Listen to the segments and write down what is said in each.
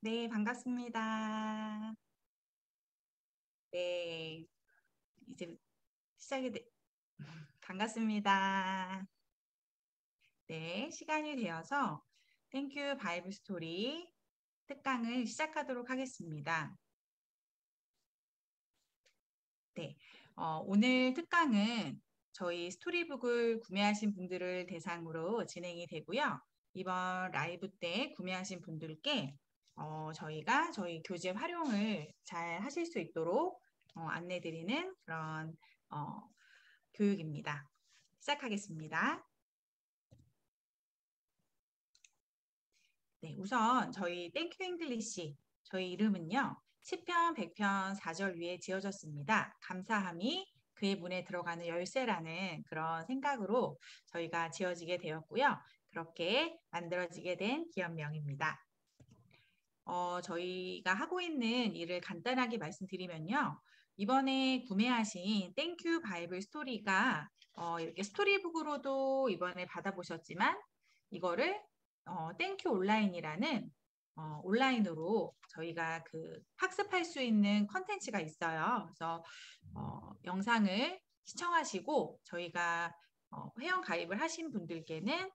네, 반갑습니다. 네, 이제 시작이 돼. 반갑습니다. 네, 시간이 되어서 땡큐 바이블 스토리 특강을 시작하도록 하겠습니다. 네, 오늘 특강은 저희 스토리북을 구매하신 분들을 대상으로 진행이 되고요. 이번 라이브 때 구매하신 분들께 저희가 저희 교재 활용을 잘 하실 수 있도록 안내드리는 그런 어, 교육입니다. 시작하겠습니다. 네, 우선 저희 땡큐 잉글리시 저희 이름은요. 시편 100편 4절 위에 지어졌습니다. 감사함이 그의 문에 들어가는 열쇠라는 그런 생각으로 저희가 지어지게 되었고요. 그렇게 만들어지게 된 기업명입니다. 저희가 하고 있는 일을 간단하게 말씀드리면요. 이번에 구매하신 땡큐 바이블 스토리가 이렇게 스토리북으로도 이번에 받아보셨지만 이거를 땡큐 온라인이라는 온라인으로 저희가 그 학습할 수 있는 컨텐츠가 있어요. 그래서 영상을 시청하시고 저희가 회원 가입을 하신 분들께는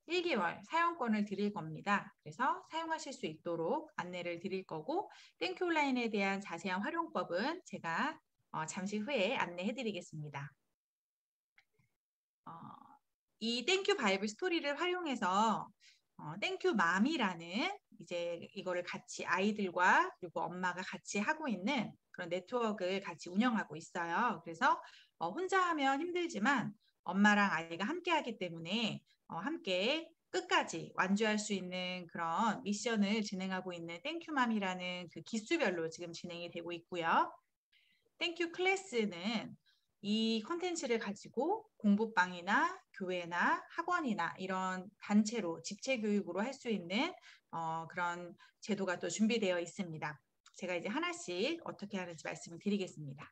1개월 사용권을 드릴 겁니다. 그래서 사용하실 수 있도록 안내를 드릴 거고 땡큐 온라인에 대한 자세한 활용법은 제가 잠시 후에 안내해 드리겠습니다. 이 땡큐 바이블 스토리를 활용해서 땡큐 맘이라는 이제 이거를 같이 아이들과 그리고 엄마가 같이 하고 있는 그런 네트워크를 같이 운영하고 있어요. 그래서 혼자 하면 힘들지만 엄마랑 아이가 함께 하기 때문에 함께 끝까지 완주할 수 있는 그런 미션을 진행하고 있는 땡큐맘이라는 그 기수별로 지금 진행이 되고 있고요. 땡큐 클래스는 이 컨텐츠를 가지고 공부방이나 교회나 학원이나 이런 단체로 집체 교육으로 할 수 있는 그런 제도가 또 준비되어 있습니다. 제가 이제 하나씩 어떻게 하는지 말씀을 드리겠습니다.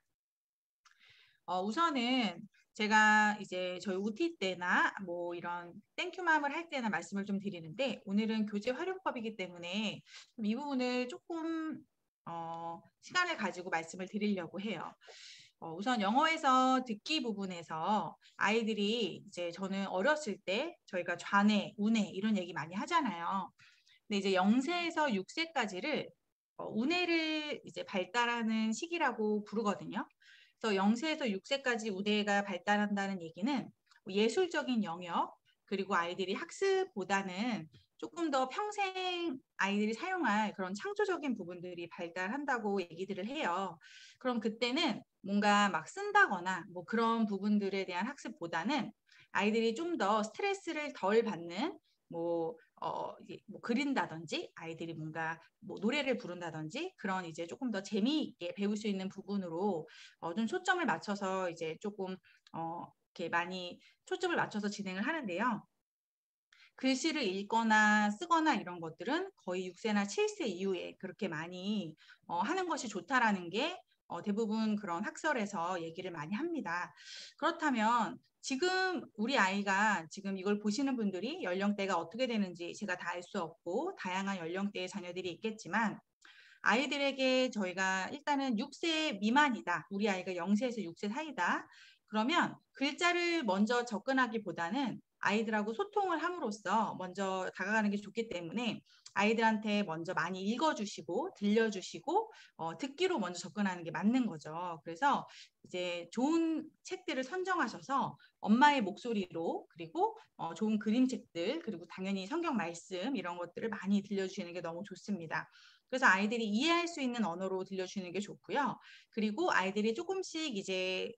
우선은 제가 이제 저희 OT 때나 뭐 이런 땡큐맘을 할 때나 말씀을 좀 드리는데 오늘은 교재 활용법이기 때문에 이 부분을 조금 시간을 가지고 말씀을 드리려고 해요. 우선 영어에서 듣기 부분에서 아이들이 이제 저는 어렸을 때 저희가 좌뇌, 우뇌 이런 얘기 많이 하잖아요. 근데 이제 0세에서 6세까지를 우뇌를 이제 발달하는 시기라고 부르거든요. 그래서 0세에서 6세까지 우뇌가 발달한다는 얘기는 예술적인 영역 그리고 아이들이 학습보다는 조금 더 평생 아이들이 사용할 그런 창조적인 부분들이 발달한다고 얘기들을 해요. 그럼 그때는 뭔가 막 쓴다거나 뭐 그런 부분들에 대한 학습보다는 아이들이 좀 더 스트레스를 덜 받는 뭐 그린다든지 아이들이 뭔가 뭐 노래를 부른다든지 그런 이제 조금 더 재미있게 배울 수 있는 부분으로 좀 초점을 맞춰서 이제 조금 이렇게 많이 초점을 맞춰서 진행을 하는데요. 글씨를 읽거나 쓰거나 이런 것들은 거의 6세나 7세 이후에 그렇게 많이 하는 것이 좋다라는 게 대부분 그런 학설에서 얘기를 많이 합니다. 그렇다면 지금 우리 아이가 지금 이걸 보시는 분들이 연령대가 어떻게 되는지 제가 다 알 수 없고 다양한 연령대의 자녀들이 있겠지만 아이들에게 저희가 일단은 6세 미만이다. 우리 아이가 0세에서 6세 사이다. 그러면 글자를 먼저 접근하기보다는 아이들하고 소통을 함으로써 먼저 다가가는 게 좋기 때문에 아이들한테 먼저 많이 읽어주시고 들려주시고 듣기로 먼저 접근하는 게 맞는 거죠. 그래서 이제 좋은 책들을 선정하셔서 엄마의 목소리로 그리고 좋은 그림책들 그리고 당연히 성경 말씀 이런 것들을 많이 들려주시는 게 너무 좋습니다. 그래서 아이들이 이해할 수 있는 언어로 들려주는 게 좋고요. 그리고 아이들이 조금씩 이제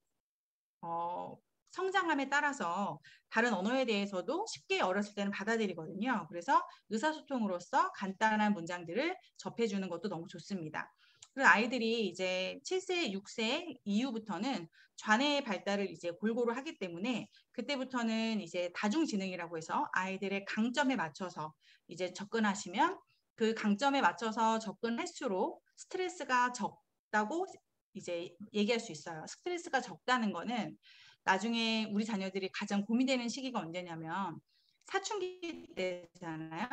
성장함에 따라서 다른 언어에 대해서도 쉽게 어렸을 때는 받아들이거든요. 그래서 의사소통으로서 간단한 문장들을 접해주는 것도 너무 좋습니다. 그리고 아이들이 이제 7세, 6세 이후부터는 좌뇌의 발달을 이제 골고루 하기 때문에 그때부터는 이제 다중지능이라고 해서 아이들의 강점에 맞춰서 이제 접근하시면 그 강점에 맞춰서 접근할수록 스트레스가 적다고 이제 얘기할 수 있어요. 스트레스가 적다는 거는 나중에 우리 자녀들이 가장 고민되는 시기가 언제냐면 사춘기 때잖아요.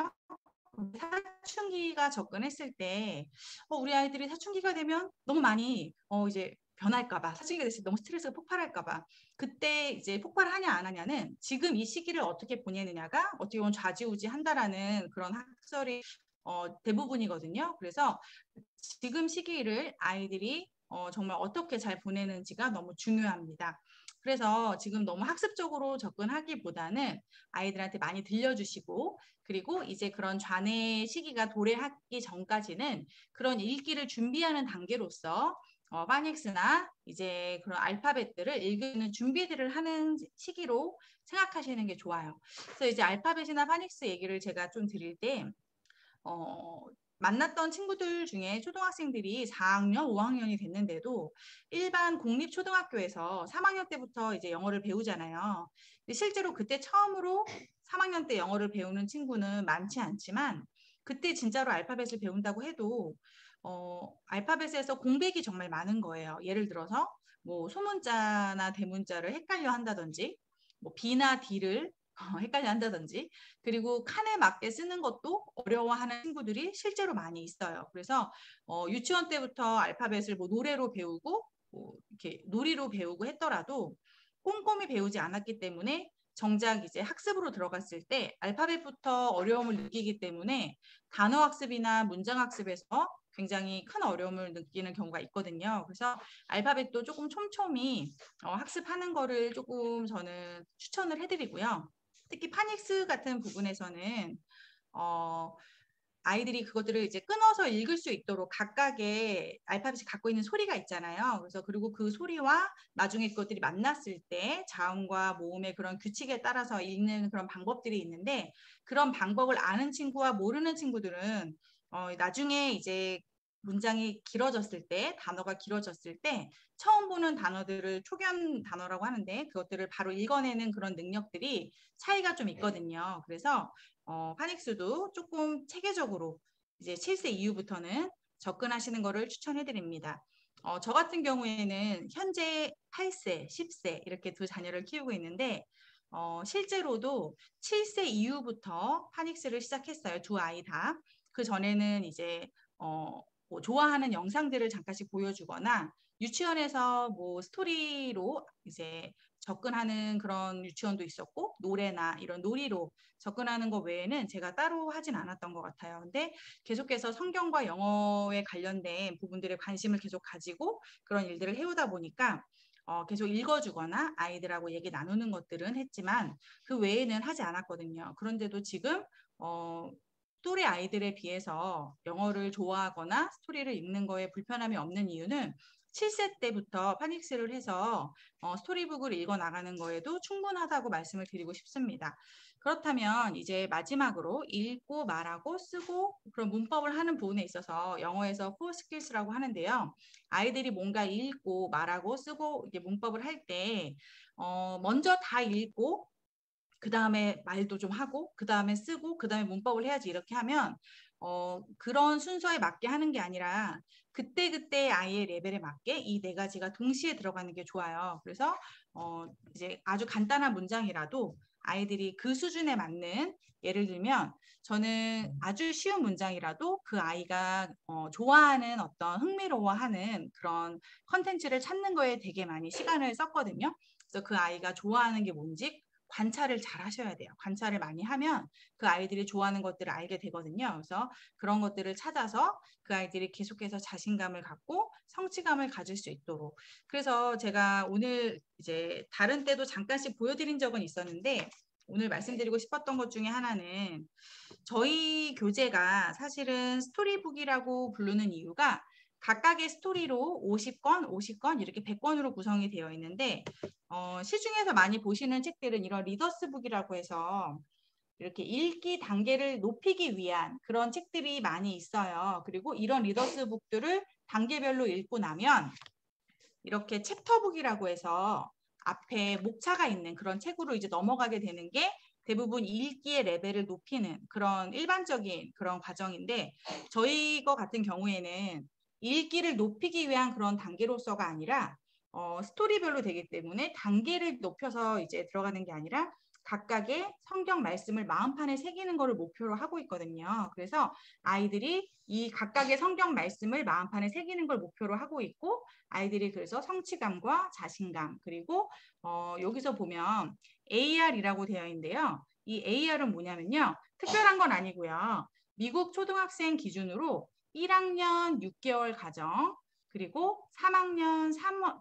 사춘기가 접근했을 때 우리 아이들이 사춘기가 되면 너무 많이 이제 변할까 봐, 사춘기가 됐을 때 너무 스트레스가 폭발할까 봐, 그때 이제 폭발하냐 안 하냐는 지금 이 시기를 어떻게 보내느냐가 어떻게 보면 좌지우지한다라는 그런 학설이 대부분이거든요. 그래서 지금 시기를 아이들이 정말 어떻게 잘 보내는지가 너무 중요합니다. 그래서 지금 너무 학습적으로 접근하기보다는 아이들한테 많이 들려주시고, 그리고 이제 그런 좌뇌 시기가 도래하기 전까지는 그런 읽기를 준비하는 단계로서 파닉스나 이제 그런 알파벳들을 읽는 준비들을 하는 시기로 생각하시는 게 좋아요. 그래서 이제 알파벳이나 파닉스 얘기를 제가 좀 드릴 때 만났던 친구들 중에 초등학생들이 4학년, 5학년이 됐는데도 일반 공립초등학교에서 3학년 때부터 이제 영어를 배우잖아요. 근데 실제로 그때 처음으로 3학년 때 영어를 배우는 친구는 많지 않지만 그때 진짜로 알파벳을 배운다고 해도 알파벳에서 공백이 정말 많은 거예요. 예를 들어서 뭐 소문자나 대문자를 헷갈려 한다든지 뭐 B나 D를 헷갈려 한다든지, 그리고 칸에 맞게 쓰는 것도 어려워하는 친구들이 실제로 많이 있어요. 그래서 유치원 때부터 알파벳을 뭐 노래로 배우고 뭐 이렇게 놀이로 배우고 했더라도 꼼꼼히 배우지 않았기 때문에 정작 이제 학습으로 들어갔을 때 알파벳부터 어려움을 느끼기 때문에 단어 학습이나 문장 학습에서 굉장히 큰 어려움을 느끼는 경우가 있거든요. 그래서 알파벳도 조금 촘촘히 학습하는 거를 조금 저는 추천을 해드리고요. 특히 파닉스 같은 부분에서는 아이들이 그것들을 이제 끊어서 읽을 수 있도록 각각의 알파벳이 갖고 있는 소리가 있잖아요. 그래서 그리고 그 소리와 나중에 그것들이 만났을 때 자음과 모음의 그런 규칙에 따라서 읽는 그런 방법들이 있는데, 그런 방법을 아는 친구와 모르는 친구들은 나중에 이제 문장이 길어졌을 때, 단어가 길어졌을 때 처음 보는 단어들을 초견 단어라고 하는데 그것들을 바로 읽어내는 그런 능력들이 차이가 좀 있거든요. 그래서 파닉스도 조금 체계적으로 이제 7세 이후부터는 접근하시는 것을 추천해 드립니다. 저 같은 경우에는 현재 8세, 10세 이렇게 두 자녀를 키우고 있는데 실제로도 7세 이후부터 파닉스를 시작했어요. 두 아이 다. 그 전에는 이제 뭐 좋아하는 영상들을 잠깐씩 보여주거나 유치원에서 뭐 스토리로 이제 접근하는 그런 유치원도 있었고, 노래나 이런 놀이로 접근하는 것 외에는 제가 따로 하진 않았던 것 같아요. 근데 계속해서 성경과 영어에 관련된 부분들에 관심을 계속 가지고 그런 일들을 해오다 보니까 계속 읽어주거나 아이들하고 얘기 나누는 것들은 했지만 그 외에는 하지 않았거든요. 그런데도 지금 또래 아이들에 비해서 영어를 좋아하거나 스토리를 읽는 거에 불편함이 없는 이유는 7세 때부터 파닉스를 해서 스토리북을 읽어 나가는 거에도 충분하다고 말씀을 드리고 싶습니다. 그렇다면 이제 마지막으로 읽고 말하고 쓰고 그런 문법을 하는 부분에 있어서 영어에서 코어 스킬스라고 하는데요. 아이들이 뭔가 읽고 말하고 쓰고 이게 문법을 할 때 먼저 다 읽고 그 다음에 말도 좀 하고 그 다음에 쓰고 그 다음에 문법을 해야지 이렇게 하면 그런 순서에 맞게 하는 게 아니라 그때그때 아이의 레벨에 맞게 이 네 가지가 동시에 들어가는 게 좋아요. 그래서 이제 아주 간단한 문장이라도 아이들이 그 수준에 맞는, 예를 들면 저는 아주 쉬운 문장이라도 그 아이가 좋아하는 어떤 흥미로워하는 그런 컨텐츠를 찾는 거에 되게 많이 시간을 썼거든요. 그래서 그 아이가 좋아하는 게 뭔지 관찰을 잘 하셔야 돼요. 관찰을 많이 하면 그 아이들이 좋아하는 것들을 알게 되거든요. 그래서 그런 것들을 찾아서 그 아이들이 계속해서 자신감을 갖고 성취감을 가질 수 있도록. 그래서 제가 오늘 이제 다른 때도 잠깐씩 보여드린 적은 있었는데 오늘 말씀드리고 싶었던 것 중에 하나는 저희 교재가 사실은 스토리북이라고 부르는 이유가 각각의 스토리로 50권, 50권 이렇게 100권으로 구성이 되어 있는데 시중에서 많이 보시는 책들은 이런 리더스북이라고 해서 이렇게 읽기 단계를 높이기 위한 그런 책들이 많이 있어요. 그리고 이런 리더스북들을 단계별로 읽고 나면 이렇게 챕터북이라고 해서 앞에 목차가 있는 그런 책으로 이제 넘어가게 되는 게 대부분 읽기의 레벨을 높이는 그런 일반적인 그런 과정인데, 저희 거 같은 경우에는 읽기를 높이기 위한 그런 단계로서가 아니라 스토리별로 되기 때문에 단계를 높여서 이제 들어가는 게 아니라 각각의 성경 말씀을 마음판에 새기는 것을 목표로 하고 있거든요. 그래서 아이들이 이 각각의 성경 말씀을 마음판에 새기는 걸 목표로 하고 있고, 아이들이 그래서 성취감과 자신감, 그리고 여기서 보면 AR이라고 되어 있는데요. 이 AR은 뭐냐면요. 특별한 건 아니고요. 미국 초등학생 기준으로 1학년 6개월 과정, 그리고 3학년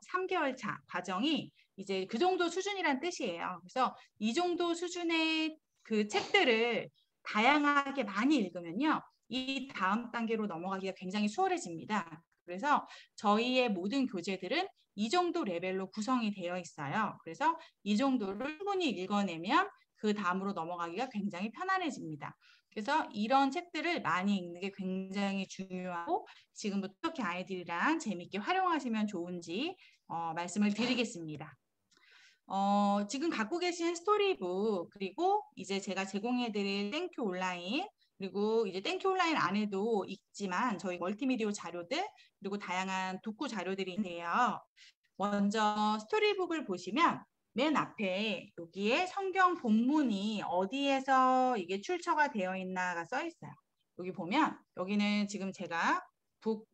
3개월 차 과정이 이제 그 정도 수준이란 뜻이에요. 그래서 이 정도 수준의 그 책들을 다양하게 많이 읽으면요. 이 다음 단계로 넘어가기가 굉장히 수월해집니다. 그래서 저희의 모든 교재들은 이 정도 레벨로 구성이 되어 있어요. 그래서 이 정도를 충분히 읽어내면 그 다음으로 넘어가기가 굉장히 편안해집니다. 그래서 이런 책들을 많이 읽는 게 굉장히 중요하고, 지금부터 어떻게 아이들이랑 재밌게 활용하시면 좋은지 말씀을 드리겠습니다. 지금 갖고 계신 스토리북, 그리고 이제 제가 제공해드릴 땡큐 온라인, 그리고 이제 땡큐 온라인 안에도 있지만 저희 멀티미디어 자료들, 그리고 다양한 독후 자료들이 있는데요. 먼저 스토리북을 보시면 맨 앞에 여기에 성경 본문이 어디에서 이게 출처가 되어 있나가 써 있어요. 여기 보면 여기는 지금 제가 북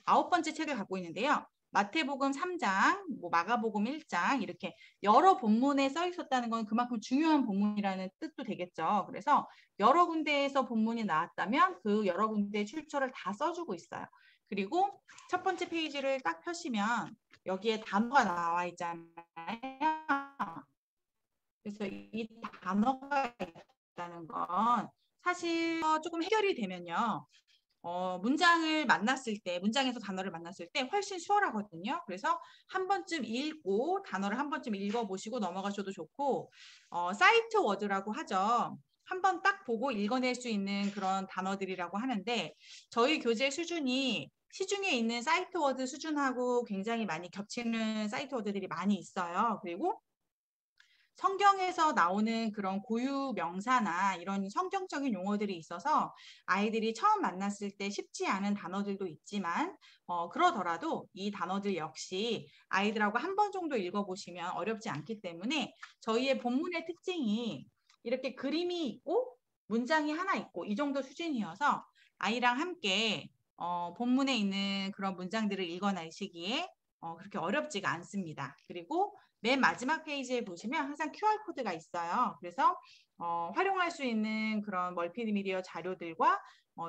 9번째 책을 갖고 있는데요. 마태복음 3장, 뭐 마가복음 1장 이렇게 여러 본문에 써 있었다는 건 그만큼 중요한 본문이라는 뜻도 되겠죠. 그래서 여러 군데에서 본문이 나왔다면 그 여러 군데의 출처를 다 써주고 있어요. 그리고 첫 번째 페이지를 딱 펴시면 여기에 단어가 나와 있잖아요. 그래서 이 단어가 있다는 건 사실 조금 해결이 되면요. 문장을 만났을 때, 문장에서 단어를 만났을 때 훨씬 수월하거든요. 그래서 한 번쯤 읽고 단어를 한 번쯤 읽어보시고 넘어가셔도 좋고, 사이트 워드라고 하죠. 한 번 딱 보고 읽어낼 수 있는 그런 단어들이라고 하는데, 저희 교재 수준이 시중에 있는 사이트 워드 수준하고 굉장히 많이 겹치는 사이트 워드들이 많이 있어요. 그리고 성경에서 나오는 그런 고유 명사나 이런 성경적인 용어들이 있어서 아이들이 처음 만났을 때 쉽지 않은 단어들도 있지만 그러더라도 이 단어들 역시 아이들하고 한 번 정도 읽어보시면 어렵지 않기 때문에 저희의 본문의 특징이 이렇게 그림이 있고 문장이 하나 있고 이 정도 수준이어서 아이랑 함께 본문에 있는 그런 문장들을 읽어내시기에 그렇게 어렵지가 않습니다. 그리고 맨 마지막 페이지에 보시면 항상 QR코드가 있어요. 그래서 활용할 수 있는 그런 멀티미디어 자료들과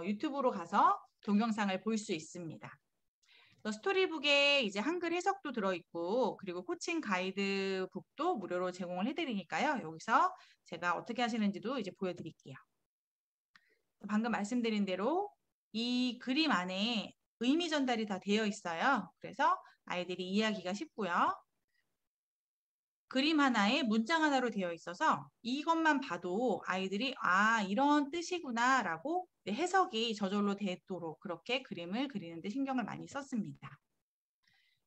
유튜브로 가서 동영상을 볼 수 있습니다. 스토리북에 이제 한글 해석도 들어있고, 그리고 코칭 가이드북도 무료로 제공을 해드리니까요. 여기서 제가 어떻게 하시는지도 이제 보여드릴게요. 방금 말씀드린 대로 이 그림 안에 의미 전달이 다 되어 있어요. 그래서 아이들이 이해하기가 쉽고요. 그림 하나에 문장 하나로 되어 있어서 이것만 봐도 아이들이 아 이런 뜻이구나 라고 해석이 저절로 되도록 그렇게 그림을 그리는데 신경을 많이 썼습니다.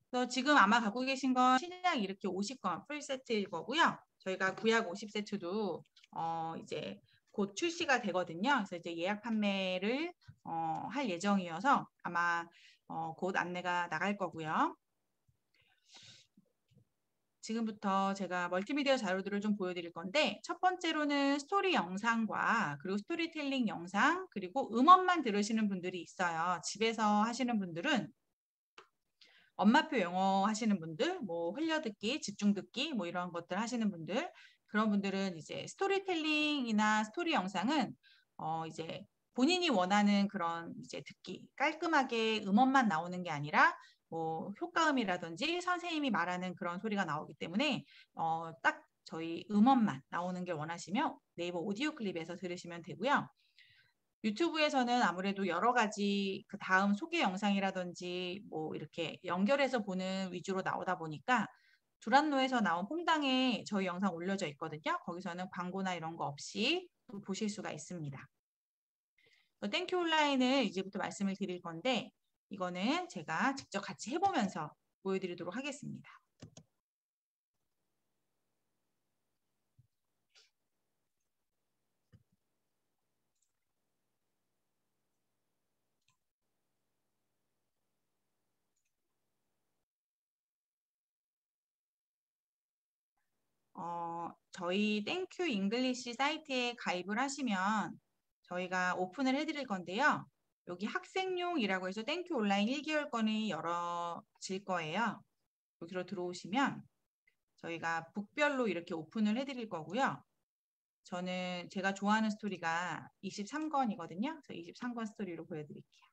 그래서 지금 아마 갖고 계신 건 신약 이렇게 50권 풀세트일 거고요. 저희가 구약 50세트도 이제 곧 출시가 되거든요. 그래서 이제 예약 판매를 할 예정이어서 아마 곧 안내가 나갈 거고요. 지금부터 제가 멀티미디어 자료들을 좀 보여드릴 건데, 첫 번째로는 스토리 영상과 그리고 스토리텔링 영상, 그리고 음원만 들으시는 분들이 있어요. 집에서 하시는 분들은 엄마표 영어 하시는 분들, 뭐 흘려듣기, 집중듣기, 뭐 이런 것들 하시는 분들, 그런 분들은 이제 스토리텔링이나 스토리 영상은 이제 본인이 원하는 그런 이제 듣기, 깔끔하게 음원만 나오는 게 아니라 뭐 효과음이라든지 선생님이 말하는 그런 소리가 나오기 때문에 딱 저희 음원만 나오는 게 원하시면 네이버 오디오 클립에서 들으시면 되고요. 유튜브에서는 아무래도 여러 가지 그 다음 소개 영상이라든지 뭐 이렇게 연결해서 보는 위주로 나오다 보니까 두란노에서 나온 퐁당에 저희 영상 올려져 있거든요. 거기서는 광고나 이런 거 없이 보실 수가 있습니다. 땡큐 온라인을 이제부터 말씀을 드릴 건데 이거는 제가 직접 같이 해보면서 보여드리도록 하겠습니다. 저희 땡큐 잉글리시 사이트에 가입을 하시면 저희가 오픈을 해드릴 건데요. 여기 학생용이라고 해서 땡큐 온라인 1개월권이 열어질 거예요. 여기로 들어오시면 저희가 북별로 이렇게 오픈을 해드릴 거고요. 제가 좋아하는 스토리가 23권이거든요. 그래서 23권 스토리로 보여드릴게요.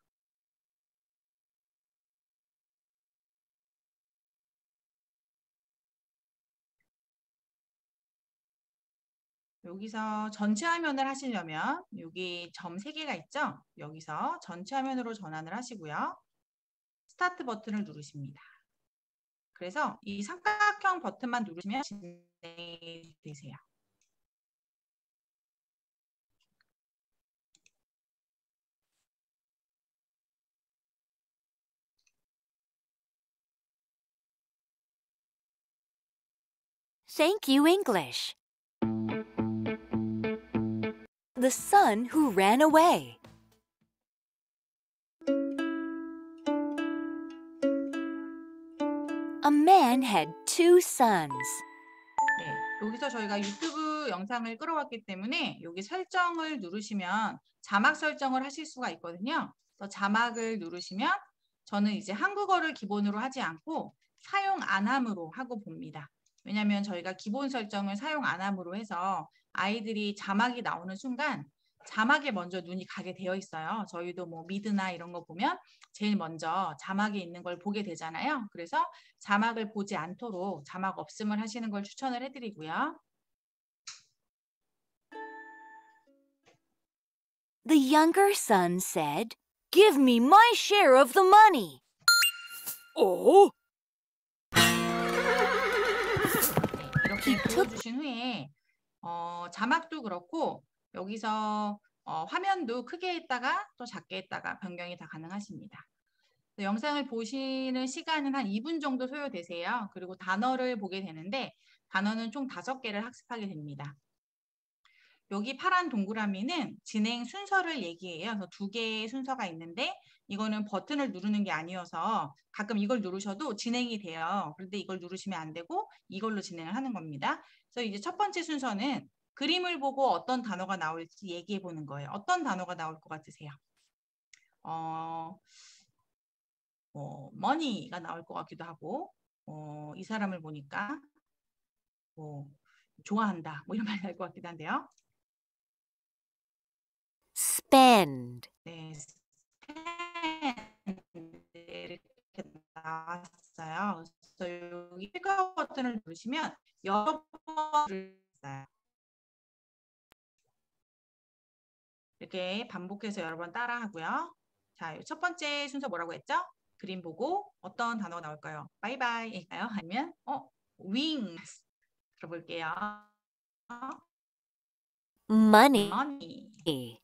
여기서 전체 화면을 하시려면 여기 점 3개가 있죠? 여기서 전체 화면으로 전환을 하시고요. 스타트 버튼을 누르십니다. 그래서 이 삼각형 버튼만 누르시면 진행이 되세요. Thank you, English. The son who ran away. A man had 2 sons. 네, 여기서 저희가 유튜브 영상을 끌어왔기 때문에 여기 설정을 누르시면 자막 설정을 하실 수가 있거든요. 그래서 자막을 누르시면 저는 이제 한국어를 기본으로 하지 않고 사용 안 함으로 하고 봅니다. 왜냐하면 저희가 기본 설정을 사용 안 함으로 해서 아이들이 자막이 나오는 순간 자막에 먼저 눈이 가게 되어 있어요. 저희도 뭐 미드나 이런 거 보면 제일 먼저 자막에 있는 걸 보게 되잖아요. 그래서 자막을 보지 않도록 자막 없음을 하시는 걸 추천을 해드리고요. The younger son said, "Give me my share of the money." Oh? 네, 이렇게 보여주신 후에 자막도 그렇고 여기서 화면도 크게 했다가 또 작게 했다가 변경이 다 가능하십니다. 영상을 보시는 시간은 한 2분 정도 소요되세요. 그리고 단어를 보게 되는데 단어는 총 5개를 학습하게 됩니다. 여기 파란 동그라미는 진행 순서를 얘기해요. 그래서 2개의 순서가 있는데 이거는 버튼을 누르는 게 아니어서 가끔 이걸 누르셔도 진행이 돼요. 그런데 이걸 누르시면 안 되고 이걸로 진행을 하는 겁니다. 그래서 이제 첫 번째 순서는 그림을 보고 어떤 단어가 나올지 얘기해 보는 거예요. 어떤 단어가 나올 것 같으세요? money가 나올 것 같기도 하고 이 사람을 보니까 좋아한다 뭐 이런 말이 나올 것 같기도 한데요. Spend. 네, spend 이렇게 나왔어요. 그래서 여기 필터 버튼을 누르시면 여러 번 누르셨어요. 이렇게 반복해서 여러 번 따라 하고요. 자, 첫 번째 순서 뭐라고 했죠? 그림 보고 어떤 단어가 나올까요? 바이바이일까요? 아니면 wings 들어볼게요. Money. money.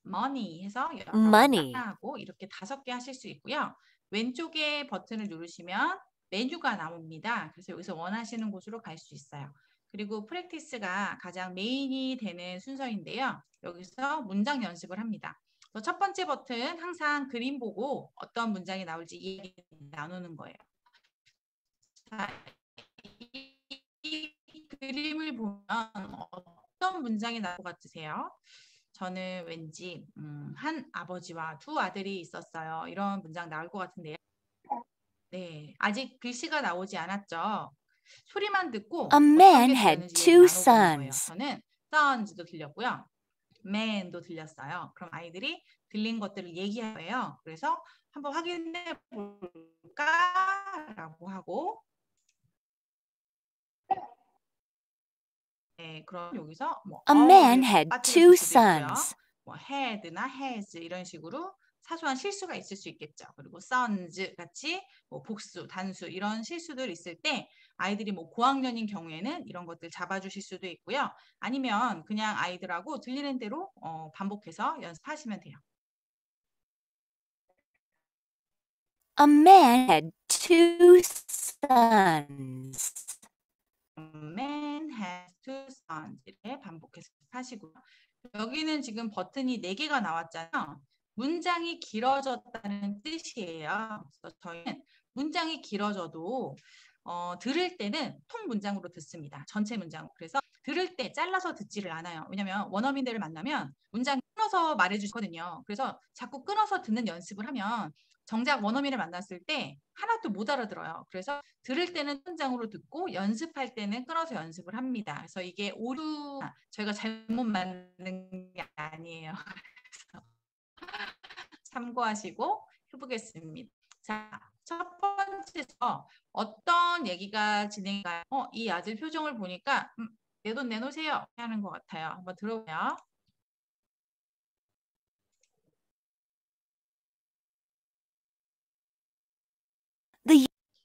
money 해서 여러 Money. 번 따라하고 이렇게 5개 하실 수 있고요. 왼쪽에 버튼을 누르시면 메뉴가 나옵니다. 그래서 여기서 원하시는 곳으로 갈 수 있어요. 그리고 프랙티스가 가장 메인이 되는 순서인데요. 여기서 문장 연습을 합니다. 첫 번째 버튼 항상 그림 보고 어떤 문장이 나올지 이야기 나누는 거예요. 자, 이 그림을 보면 어떤 문장이 나올 것 같으세요? 저는 왠지 한 아버지와 2 아들이 있었어요. 이런 문장 나올 것 같은데요. 네, 아직 글씨가 나오지 않았죠. 소리만 듣고 A 어떤 man 게 had 들렸는지 2 나눠보는 거예요. sons. 저는 sons도 들렸고요. man도 들렸어요. 그럼 아이들이 들린 것들을 얘기할 거예요. 그래서 한번 확인해 볼까라고 하고 네, 그럼 여기서 A man 를 had 빠뜨릴 2 수도 있고요. sons. had나 has 이런 식으로 사소한 실수가 있을 수 있겠죠. 그리고 sons 같이 복수, 단수 이런 실수들 있을 때 아이들이 고학년인 경우에는 이런 것들 잡아주실 수도 있고요. 아니면 그냥 아이들하고 들리는 대로 반복해서 연습하시면 돼요. A man had 2 sons. man has 2 sons 이렇게 반복해서 하시고요. 여기는 지금 버튼이 4개가 나왔잖아요. 문장이 길어졌다는 뜻이에요. 그래서 저희는 문장이 길어져도 들을 때는 통 문장으로 듣습니다. 전체 문장. 그래서 들을 때 잘라서 듣지를 않아요. 왜냐하면 원어민들을 만나면 문장 끊어서 말해주거든요. 그래서 자꾸 끊어서 듣는 연습을 하면 정작 원어민을 만났을 때 하나도 못 알아들어요. 그래서 들을 때는 문장으로 듣고 연습할 때는 끊어서 연습을 합니다. 그래서 이게 오류 저희가 잘못 만든 게 아니에요. 그래서 참고하시고 해보겠습니다. 자, 첫 번째서 어떤 얘기가 진행할까요? 이 아들 표정을 보니까 내 돈 내놓으세요 하는 것 같아요. 한번 들어보세요.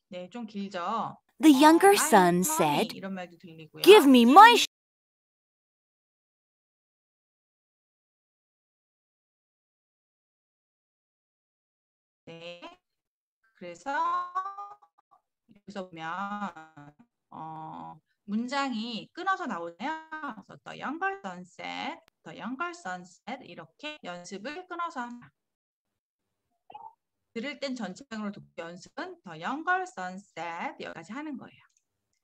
네, 좀 길죠? The younger My son money said, 이런 말도 들리고요. Give me my 네, 그래서 여기서 보면 문장이 끊어서 나오네요. 그래서 the younger son said, the younger son said 이렇게 연습을 끊어서 합니다. 들을 땐 전체적으로 듣고 연습은 the younger son said 여기까지 하는 거예요.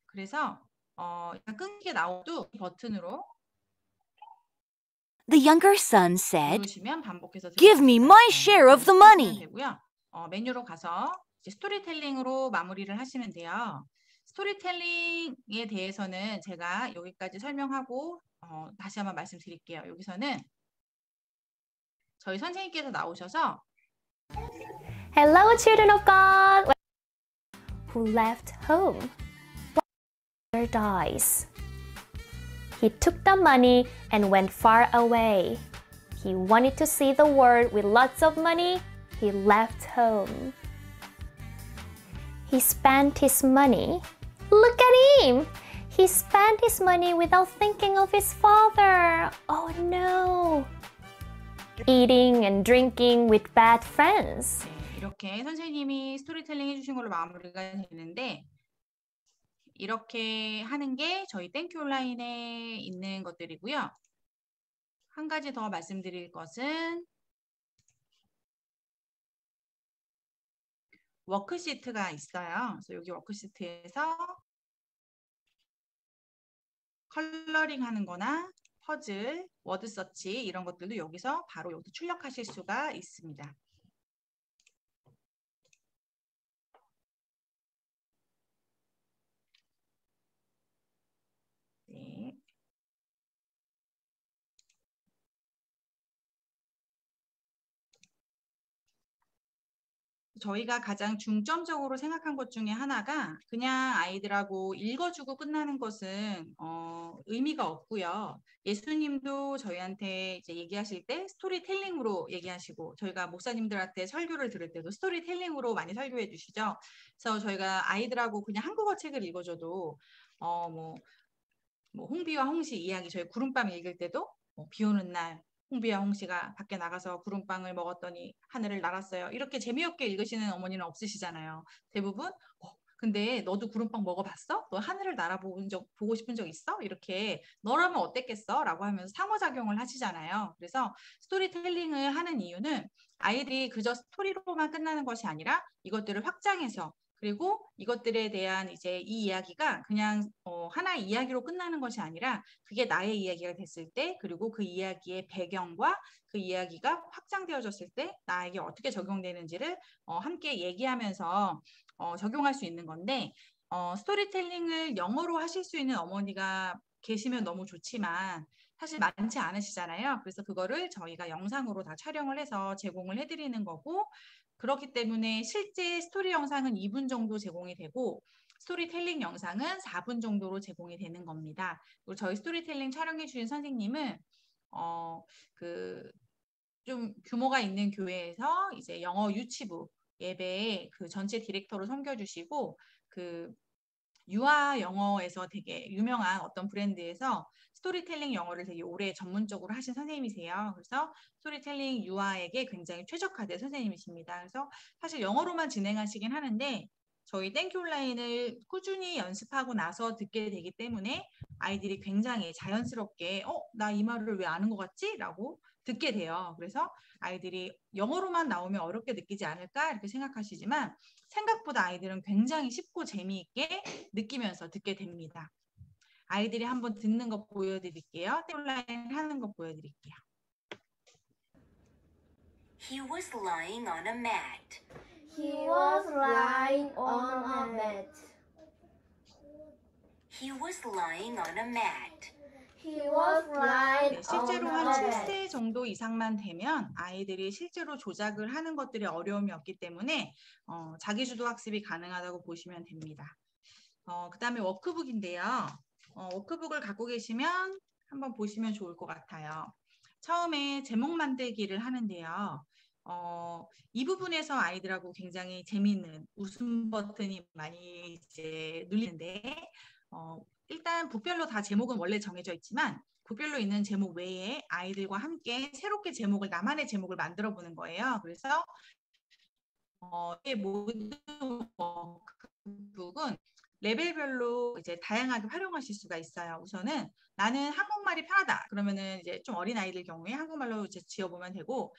그래서 약간 끊기게 나오도 이 버튼으로 The younger son said, 누르시면 반복해서 Give me my share of the money. 되고요. 메뉴로 가서 이제 스토리텔링으로 마무리를 하시면 돼요. 스토리텔링에 대해서는 제가 여기까지 설명하고 다시 한번 말씀드릴게요. 여기서는 저희 선생님께서 나오셔서 Hello, children of God, who left home. Father dies. He took the money and went far away. He wanted to see the world with lots of money. He left home. He spent his money. Look at him! He spent his money without thinking of his father. Oh no! Eating and drinking with bad friends. 네, 이렇게 선생님이 스토리텔링 해주신 걸로 마무리가 되는데 이렇게 하는 게 저희 땡큐 온라인에 있는 것들이고요. 한 가지 더 말씀드릴 것은 워크시트가 있어요. 그래서 여기 워크시트에서 컬러링 하는 거나 퍼즐, 워드 서치 이런 것들도 여기서 바로 여기 출력하실 수가 있습니다. 네. 저희가 가장 중점적으로 생각한 것 중에 하나가 그냥 아이들하고 읽어주고 끝나는 것은 의미가 없고요. 예수님도 저희한테 이제 얘기하실 때 스토리텔링으로 얘기하시고 저희가 목사님들한테 설교를 들을 때도 스토리텔링으로 많이 설교해 주시죠. 그래서 저희가 아이들하고 그냥 한국어 책을 읽어줘도 뭐 홍비와 홍시 이야기 저희 구름밤 읽을 때도 비 오는 날 홍비와 홍시가 밖에 나가서 구름빵을 먹었더니 하늘을 날았어요. 이렇게 재미없게 읽으시는 어머니는 없으시잖아요. 대부분 근데 너도 구름빵 먹어봤어? 너 하늘을 보고 싶은 적 있어? 이렇게 너라면 어땠겠어? 라고 하면서 상호작용을 하시잖아요. 그래서 스토리텔링을 하는 이유는 아이들이 그저 스토리로만 끝나는 것이 아니라 이것들을 확장해서 그리고 이것들에 대한 이제 이 이야기가 그냥 하나의 이야기로 끝나는 것이 아니라 그게 나의 이야기가 됐을 때 그리고 그 이야기의 배경과 그 이야기가 확장되어졌을 때 나에게 어떻게 적용되는지를 함께 얘기하면서 적용할 수 있는 건데 스토리텔링을 영어로 하실 수 있는 어머니가 계시면 너무 좋지만 사실 많지 않으시잖아요. 그래서 그거를 저희가 영상으로 다 촬영을 해서 제공을 해드리는 거고 그렇기 때문에 실제 스토리 영상은 2분 정도 제공이 되고 스토리텔링 영상은 4분 정도로 제공이 되는 겁니다. 그리고 저희 스토리텔링 촬영해 주신 선생님은 좀 규모가 있는 교회에서 이제 영어 유치부 예배에 그 전체 디렉터로 섬겨주시고 그 유아 영어에서 되게 유명한 어떤 브랜드에서 스토리텔링 영어를 되게 오래 전문적으로 하신 선생님이세요. 그래서 스토리텔링 유아에게 굉장히 최적화된 선생님이십니다. 그래서 사실 영어로만 진행하시긴 하는데 저희 땡큐 온라인을 꾸준히 연습하고 나서 듣게 되기 때문에 아이들이 굉장히 자연스럽게 나 이 말을 왜 아는 것 같지? 라고 듣게 돼요. 그래서 아이들이 영어로만 나오면 어렵게 느끼지 않을까 이렇게 생각하시지만 생각보다 아이들은 굉장히 쉽고 재미있게 느끼면서 듣게 됩니다. 아이들이 한번 듣는 거 보여드릴게요. 온라인 하는 거 보여드릴게요. He was lying on a mat. He was lying on a mat. He was lying on a mat. He was lying 네, 실제로 on 한 a mat. 7세 정도 이상만 되면 아이들이 실제로 조작을 하는 것들에 어려움이 없기 때문에 자기주도 학습이 가능하다고 보시면 됩니다. 그 다음에 워크북인데요. 워크북을 갖고 계시면 한번 보시면 좋을 것 같아요. 처음에 제목 만들기를 하는데요. 이 부분에서 아이들하고 굉장히 재미있는 웃음 버튼이 많이 이제 눌리는데 일단 북별로 다 제목은 원래 정해져 있지만 북별로 있는 제목 외에 아이들과 함께 새롭게 제목을 나만의 제목을 만들어 보는 거예요. 그래서 이 모든 워크북은 레벨별로 이제 다양하게 활용하실 수가 있어요. 우선은 나는 한국말이 편하다. 그러면은 이제 좀 어린 아이들 경우에 한국말로 이제 지어보면 되고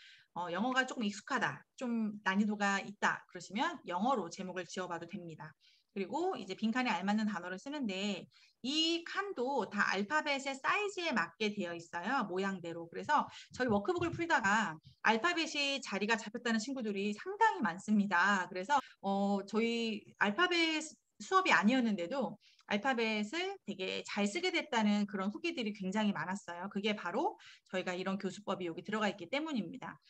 영어가 조금 익숙하다. 좀 난이도가 있다. 그러시면 영어로 제목을 지어봐도 됩니다. 그리고 이제 빈칸에 알맞는 단어를 쓰는데 이 칸도 다 알파벳의 사이즈에 맞게 되어 있어요. 모양대로. 그래서 저희 워크북을 풀다가 알파벳이 자리가 잡혔다는 친구들이 상당히 많습니다. 그래서 저희 알파벳 수업이 아니었는데도 알파벳을 되게 잘 쓰게 됐다는 그런 후기들이 굉장히 많았어요. 그게 바로 저희가 이런 교수법이 여기 들어가 있기 때문입니다.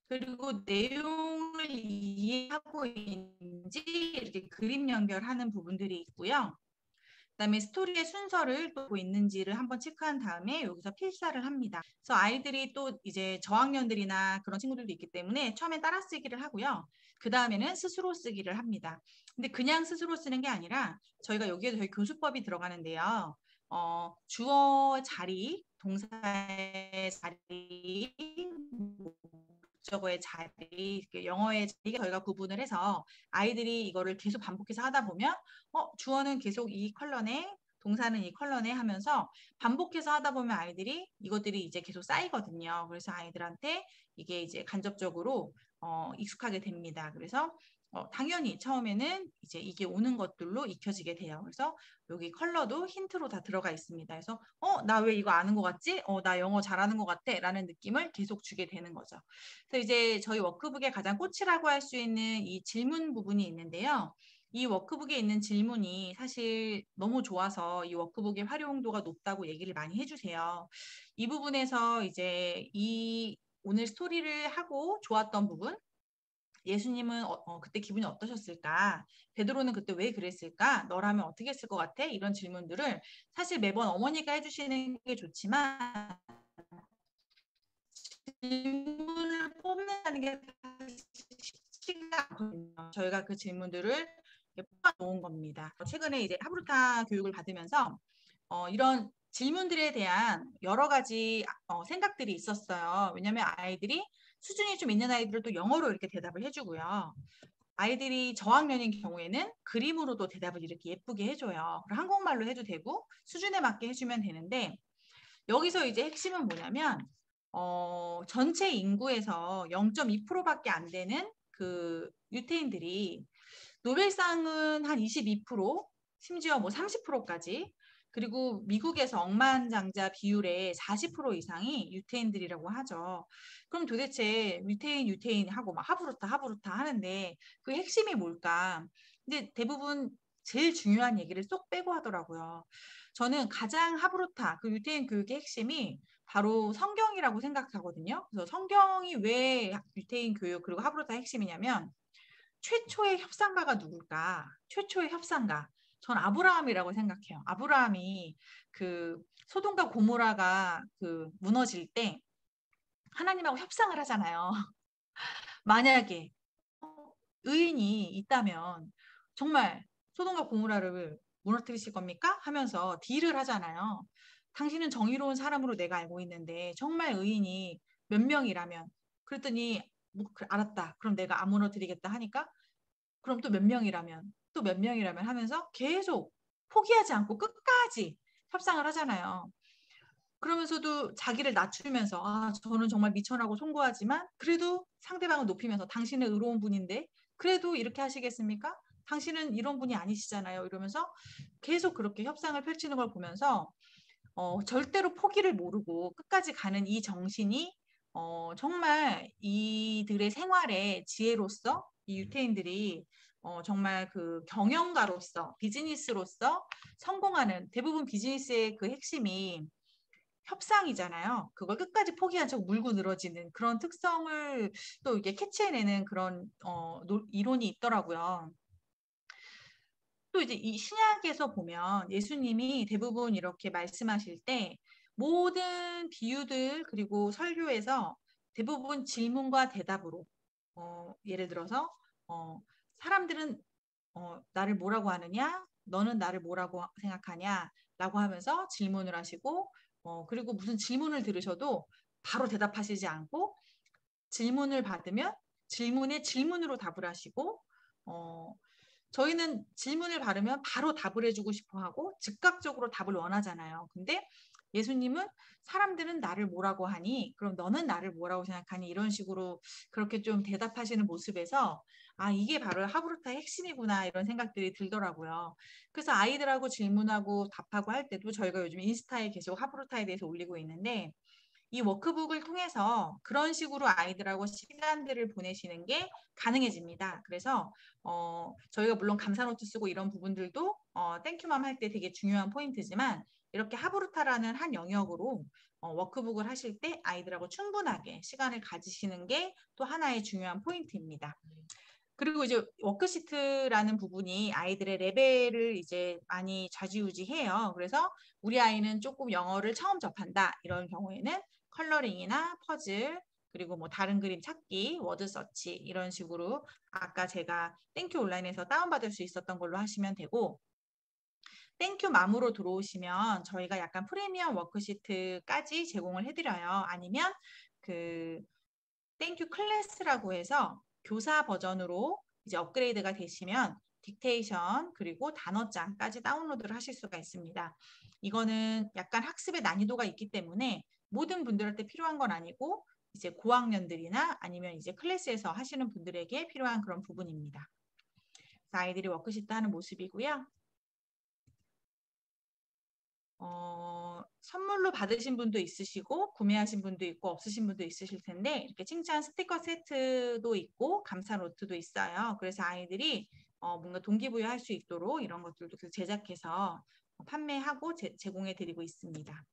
그리고 내용을 이해하고 있는지 이렇게 그림 연결하는 부분들이 있고요. 그다음에 스토리의 순서를 또 있는지를 한번 체크한 다음에 여기서 필사를 합니다. 그래서 아이들이 또 이제 저학년들이나 그런 친구들도 있기 때문에 처음에 따라쓰기를 하고요. 그 다음에는 스스로 쓰기를 합니다. 근데 그냥 스스로 쓰는 게 아니라 저희가 여기에도 저희 교수법이 들어가는데요. 주어 자리, 동사의 자리, 목적어의 자리, 영어의 자리가 저희가 구분을 해서 아이들이 이거를 계속 반복해서 하다 보면 주어는 계속 이 컬러네, 동사는 이 컬러네 하면서 반복해서 하다 보면 아이들이 이것들이 이제 계속 쌓이거든요. 그래서 아이들한테 이게 이제 간접적으로 익숙하게 됩니다. 그래서 당연히 처음에는 이제 이게 오는 것들로 익혀지게 돼요. 그래서 여기 컬러도 힌트로 다 들어가 있습니다. 그래서 나 왜 이거 아는 것 같지? 나 영어 잘하는 것 같아 라는 느낌을 계속 주게 되는 거죠. 그래서 이제 저희 워크북의 가장 꽃이라고 할 수 있는 이 질문 부분이 있는데요. 이 워크북에 있는 질문이 사실 너무 좋아서 이 워크북의 활용도가 높다고 얘기를 많이 해주세요. 이 부분에서 이제 이 오늘 스토리를 하고 좋았던 부분, 예수님은 그때 기분이 어떠셨을까? 베드로는 그때 왜 그랬을까? 너라면 어떻게 했을 것 같아? 이런 질문들을 사실 매번 어머니가 해주시는 게 좋지만 질문을 뽑는다는 게 쉽지가 않거든요. 저희가 그 질문들을 뽑아놓은 겁니다. 최근에 이제 하브루타 교육을 받으면서 이런 질문들에 대한 여러 가지 생각들이 있었어요. 왜냐하면 아이들이 수준이 좀 있는 아이들도 영어로 이렇게 대답을 해주고요. 아이들이 저학년인 경우에는 그림으로도 대답을 이렇게 예쁘게 해줘요. 한국말로 해도 되고 수준에 맞게 해주면 되는데 여기서 이제 핵심은 뭐냐면 전체 인구에서 0.2%밖에 안 되는 그 유태인들이 노벨상은 한 22%, 심지어 뭐 30%까지 그리고 미국에서 억만장자 비율의 40% 이상이 유태인들이라고 하죠. 그럼 도대체 유태인하고 막 하브루타 하는데 그 핵심이 뭘까? 근데 대부분 제일 중요한 얘기를 쏙 빼고 하더라고요. 저는 가장 하브루타, 그 유태인 교육의 핵심이 바로 성경이라고 생각하거든요. 그래서 성경이 왜 유태인 교육 그리고 하브루타의 핵심이냐면 최초의 협상가가 누굴까? 최초의 협상가. 전 아브라함이라고 생각해요. 아브라함이 그 소돔과 고모라가 그 무너질 때 하나님하고 협상을 하잖아요. 만약에 의인이 있다면 정말 소돔과 고모라를 무너뜨리실 겁니까? 하면서 딜을 하잖아요. 당신은 정의로운 사람으로 내가 알고 있는데 정말 의인이 몇 명이라면 그랬더니 뭐, 알았다. 그럼 내가 안 무너뜨리겠다 하니까 그럼 또 몇 명이라면, 또 몇 명이라면 하면서 계속 포기하지 않고 끝까지 협상을 하잖아요. 그러면서도 자기를 낮추면서 저는 정말 미천하고 송구하지만 그래도 상대방을 높이면서 당신은 의로운 분인데 그래도 이렇게 하시겠습니까? 당신은 이런 분이 아니시잖아요. 이러면서 계속 그렇게 협상을 펼치는 걸 보면서 절대로 포기를 모르고 끝까지 가는 이 정신이 정말 이들의 생활의 지혜로서 이 유태인들이 정말 그 경영가로서 비즈니스로서 성공하는 대부분 비즈니스의 그 핵심이 협상이잖아요. 그걸 끝까지 포기한 척 물고 늘어지는 그런 특성을 또 이게 캐치해내는 그런 이론이 있더라고요. 또 이제 이 신약에서 보면 예수님이 대부분 이렇게 말씀하실 때 모든 비유들 그리고 설교에서 대부분 질문과 대답으로 예를 들어서 사람들은 나를 뭐라고 하느냐? 너는 나를 뭐라고 생각하냐? 라고 하면서 질문을 하시고 그리고 무슨 질문을 들으셔도 바로 대답하시지 않고 질문을 받으면 질문에 질문으로 답을 하시고 저희는 질문을 받으면 바로 답을 해주고 싶어 하고 즉각적으로 답을 원하잖아요. 근데 예수님은 사람들은 나를 뭐라고 하니? 그럼 너는 나를 뭐라고 생각하니? 이런 식으로 그렇게 좀 대답하시는 모습에서 이게 바로 하브루타의 핵심이구나 이런 생각들이 들더라고요. 그래서 아이들하고 질문하고 답하고 할 때도 저희가 요즘 인스타에 계속 하브루타에 대해서 올리고 있는데 이 워크북을 통해서 그런 식으로 아이들하고 시간들을 보내시는 게 가능해집니다. 그래서 저희가 물론 감사노트 쓰고 이런 부분들도 땡큐맘 할 때 되게 중요한 포인트지만 이렇게 하브루타라는 한 영역으로 워크북을 하실 때 아이들하고 충분하게 시간을 가지시는 게 또 하나의 중요한 포인트입니다. 그리고 이제 워크시트라는 부분이 아이들의 레벨을 이제 많이 좌지우지해요. 그래서 우리 아이는 조금 영어를 처음 접한다 이런 경우에는 컬러링이나 퍼즐 그리고 뭐 다른 그림 찾기, 워드 서치 이런 식으로 아까 제가 땡큐 온라인에서 다운받을 수 있었던 걸로 하시면 되고 땡큐 맘으로 들어오시면 저희가 약간 프리미엄 워크시트까지 제공을 해드려요. 아니면 그 땡큐 클래스라고 해서 교사 버전으로 이제 업그레이드가 되시면 딕테이션 그리고 단어장까지 다운로드를 하실 수가 있습니다. 이거는 약간 학습의 난이도가 있기 때문에 모든 분들한테 필요한 건 아니고 이제 고학년들이나 아니면 이제 클래스에서 하시는 분들에게 필요한 그런 부분입니다. 아이들이 워크시트 하는 모습이고요. 선물로 받으신 분도 있으시고 구매하신 분도 있고 없으신 분도 있으실 텐데 이렇게 칭찬 스티커 세트도 있고 감사 노트도 있어요. 그래서 아이들이 뭔가 동기부여할 수 있도록 이런 것들도 제작해서 판매하고 제공해 드리고 있습니다.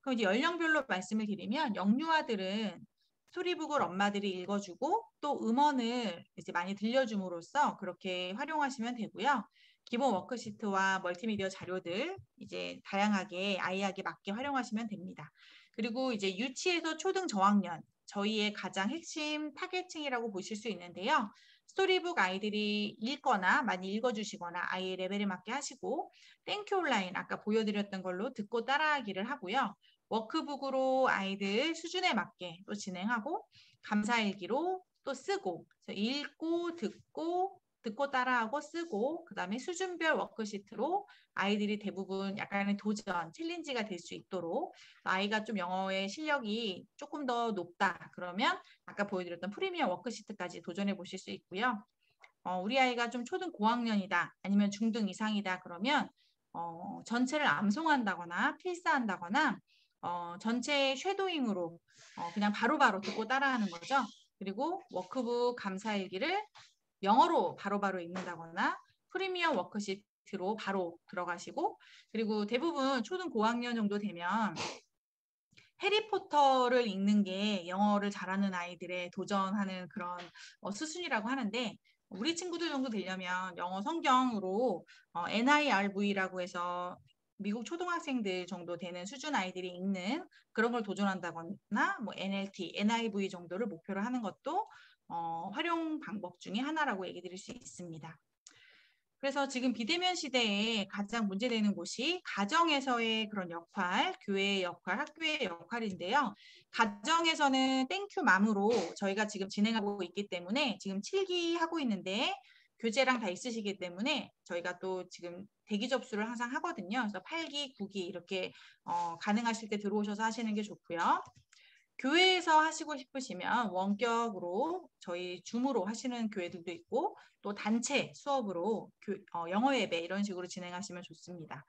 그럼 이제 연령별로 말씀을 드리면 영유아들은 스토리북을 엄마들이 읽어주고 또 음원을 이제 많이 들려줌으로써 그렇게 활용하시면 되고요. 기본 워크시트와 멀티미디어 자료들 이제 다양하게 아이에게 맞게 활용하시면 됩니다. 그리고 이제 유치에서 초등 저학년 저희의 가장 핵심 타겟층이라고 보실 수 있는데요. 스토리북 아이들이 읽거나 많이 읽어주시거나 아이의 레벨에 맞게 하시고 땡큐 온라인 아까 보여드렸던 걸로 듣고 따라하기를 하고요. 워크북으로 아이들 수준에 맞게 또 진행하고 감사일기로 또 쓰고 읽고 듣고 따라하고 쓰고 그 다음에 수준별 워크시트로 아이들이 대부분 약간의 도전, 챌린지가 될 수 있도록 아이가 좀 영어의 실력이 조금 더 높다 그러면 아까 보여드렸던 프리미엄 워크시트까지 도전해 보실 수 있고요. 우리 아이가 좀 초등 고학년이다 아니면 중등 이상이다 그러면 전체를 암송한다거나 필사한다거나 전체 쉐도잉으로 그냥 바로바로 듣고 따라하는 거죠. 그리고 워크북 감사일기를 영어로 바로바로 읽는다거나 프리미엄 워크시트로 바로 들어가시고 그리고 대부분 초등 고학년 정도 되면 해리포터를 읽는 게 영어를 잘하는 아이들의 도전하는 그런 수순이라고 하는데 우리 친구들 정도 되려면 영어 성경으로 NIRV라고 해서 미국 초등학생들 정도 되는 수준 아이들이 읽는 그런 걸 도전한다거나 뭐 NLT, NIV 정도를 목표로 하는 것도 활용 방법 중에 하나라고 얘기 드릴 수 있습니다. 그래서 지금 비대면 시대에 가장 문제되는 곳이 가정에서의 그런 역할, 교회의 역할, 학교의 역할인데요. 가정에서는 땡큐맘으로 저희가 지금 진행하고 있기 때문에 지금 7기 하고 있는데 교재랑 다 있으시기 때문에 저희가 또 지금 대기 접수를 항상 하거든요. 그래서 8기, 9기 이렇게 가능하실 때 들어오셔서 하시는 게 좋고요. 교회에서 하시고 싶으시면 원격으로 저희 줌으로 하시는 교회들도 있고 또 단체 수업으로 영어 예배 이런 식으로 진행하시면 좋습니다.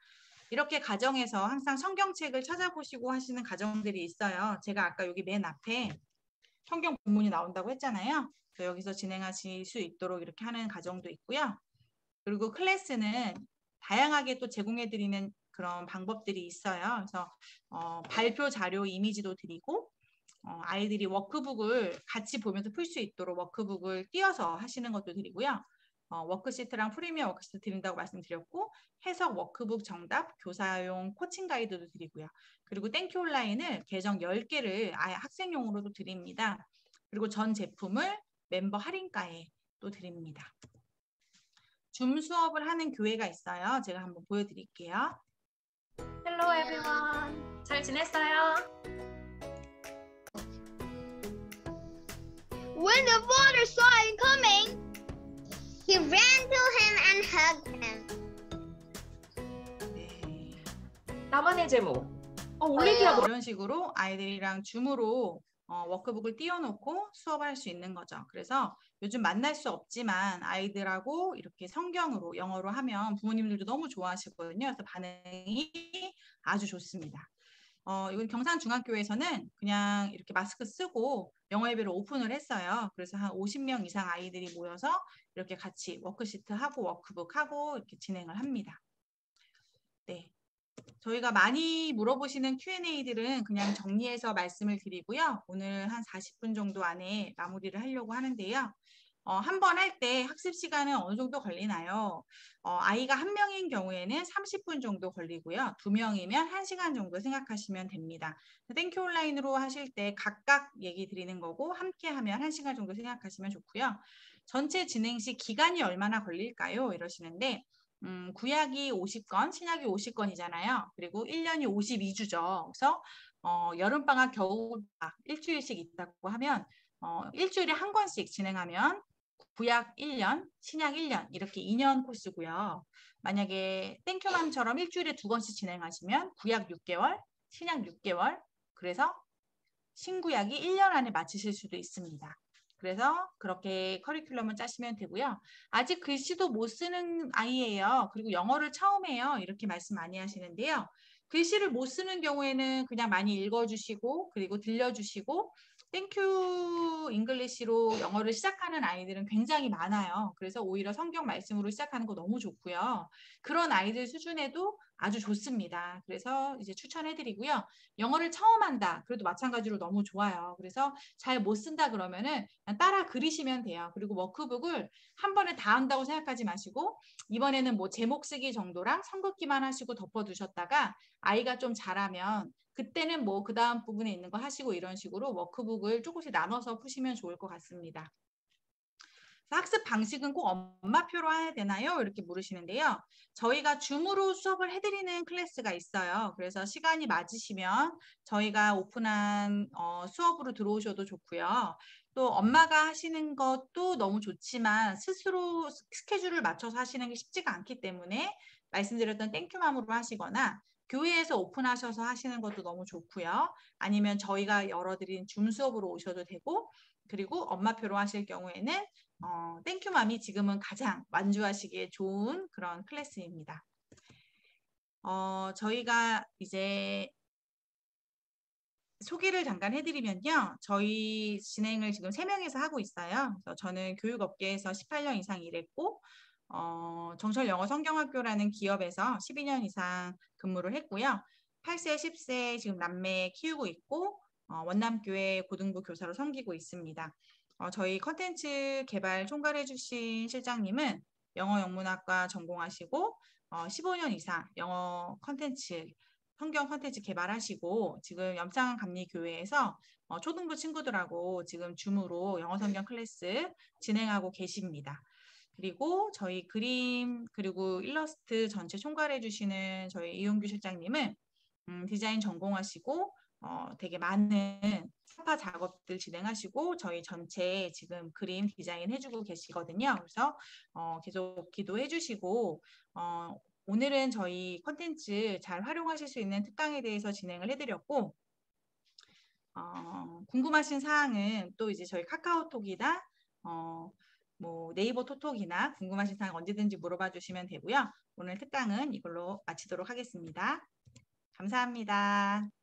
이렇게 가정에서 항상 성경책을 찾아보시고 하시는 가정들이 있어요. 제가 아까 여기 맨 앞에 성경 본문이 나온다고 했잖아요. 그래서 여기서 진행하실 수 있도록 이렇게 하는 가정도 있고요. 그리고 클래스는 다양하게 또 제공해드리는 그런 방법들이 있어요. 그래서 발표 자료 이미지도 드리고 아이들이 워크북을 같이 보면서 풀 수 있도록 워크북을 띄어서 하시는 것도 드리고요. 워크시트랑 프리미어 워크시트 드린다고 말씀드렸고 해석 워크북 정답, 교사용 코칭 가이드도 드리고요. 그리고 땡큐 온라인을 계정 10개를 아예 학생용으로도 드립니다. 그리고 전 제품을 멤버 할인가에 또 드립니다. 줌 수업을 하는 교회가 있어요. 제가 한번 보여드릴게요. Hello everyone. 잘 지냈어요? When the father saw him coming, he ran to him and hugged him. 네. 나만의 제목. 올리비아 이런 식으로 아이들이랑 줌으로 워크북을 띄워놓고 수업할 수 있는 거죠. 그래서 요즘 만날 수 없지만 아이들하고 이렇게 성경으로 영어로 하면 부모님들도 너무 좋아하시거든요. 그래서 반응이 아주 좋습니다. 이건 경산중학교에서는 그냥 이렇게 마스크 쓰고 영어 예배를 오픈을 했어요. 그래서 한 50명 이상 아이들이 모여서 이렇게 같이 워크시트 하고 워크북 하고 이렇게 진행을 합니다. 네. 저희가 많이 물어보시는 Q&A들은 그냥 정리해서 말씀을 드리고요. 오늘 한 40분 정도 안에 마무리를 하려고 하는데요. 한 번 할 때 학습 시간은 어느 정도 걸리나요? 아이가 한 명인 경우에는 30분 정도 걸리고요. 2명이면 1시간 정도 생각하시면 됩니다. 땡큐 온라인으로 하실 때 각각 얘기 드리는 거고 함께 하면 1시간 정도 생각하시면 좋고요. 전체 진행 시 기간이 얼마나 걸릴까요? 이러시는데 구약이 50권, 신약이 50권이잖아요. 그리고 1년이 52주죠. 그래서 여름방학, 겨울방학 일주일씩 있다고 하면 일주일에 한 권씩 진행하면 구약 1년, 신약 1년 이렇게 2년 코스고요. 만약에 땡큐맘처럼 일주일에 2권씩 진행하시면 구약 6개월, 신약 6개월 그래서 신구약이 1년 안에 마치실 수도 있습니다. 그래서 그렇게 커리큘럼을 짜시면 되고요. 아직 글씨도 못 쓰는 아이예요. 그리고 영어를 처음 해요. 이렇게 말씀 많이 하시는데요. 글씨를 못 쓰는 경우에는 그냥 많이 읽어주시고 그리고 들려주시고 땡큐 잉글리시로 영어를 시작하는 아이들은 굉장히 많아요. 그래서 오히려 성경 말씀으로 시작하는 거 너무 좋고요. 그런 아이들 수준에도 아주 좋습니다. 그래서 이제 추천해드리고요. 영어를 처음 한다. 그래도 마찬가지로 너무 좋아요. 그래서 잘 못 쓴다 그러면은 그냥 따라 그리시면 돼요. 그리고 워크북을 한 번에 다 한다고 생각하지 마시고 이번에는 뭐 제목 쓰기 정도랑 선긋기만 하시고 덮어두셨다가 아이가 좀 잘하면 그때는 뭐 그 다음 부분에 있는 거 하시고 이런 식으로 워크북을 조금씩 나눠서 푸시면 좋을 것 같습니다. 학습 방식은 꼭 엄마표로 해야 되나요? 이렇게 물으시는데요. 저희가 줌으로 수업을 해드리는 클래스가 있어요. 그래서 시간이 맞으시면 저희가 오픈한 수업으로 들어오셔도 좋고요. 또 엄마가 하시는 것도 너무 좋지만 스스로 스케줄을 맞춰서 하시는 게 쉽지가 않기 때문에 말씀드렸던 땡큐맘으로 하시거나 교회에서 오픈하셔서 하시는 것도 너무 좋고요. 아니면 저희가 열어드린 줌 수업으로 오셔도 되고 그리고 엄마표로 하실 경우에는 땡큐맘이 지금은 가장 완주하시기에 좋은 그런 클래스입니다. 저희가 이제 소개를 잠깐 해드리면요. 저희 진행을 지금 3명에서 하고 있어요. 그래서 저는 교육업계에서 18년 이상 일했고 정철 영어 성경학교라는 기업에서 12년 이상 근무를 했고요. 8세, 10세 지금 남매 키우고 있고 원남교회 고등부 교사로 섬기고 있습니다. 저희 컨텐츠 개발 총괄해 주신 실장님은 영어 영문학과 전공하시고 15년 이상 영어 컨텐츠, 성경 컨텐츠 개발하시고 지금 염창감리교회에서 초등부 친구들하고 지금 줌으로 영어 성경 클래스 진행하고 계십니다. 그리고 저희 그림 그리고 일러스트 전체 총괄해 주시는 저희 이용규 실장님은 디자인 전공하시고 되게 많은 사파 작업들 진행하시고 저희 전체 지금 그림 디자인 해주고 계시거든요. 그래서 계속 기도해 주시고 오늘은 저희 컨텐츠 잘 활용하실 수 있는 특강에 대해서 진행을 해드렸고 궁금하신 사항은 또 이제 저희 카카오톡이나 뭐 네이버 토톡이나 궁금하신 사항 언제든지 물어봐 주시면 되고요. 오늘 특강은 이걸로 마치도록 하겠습니다. 감사합니다.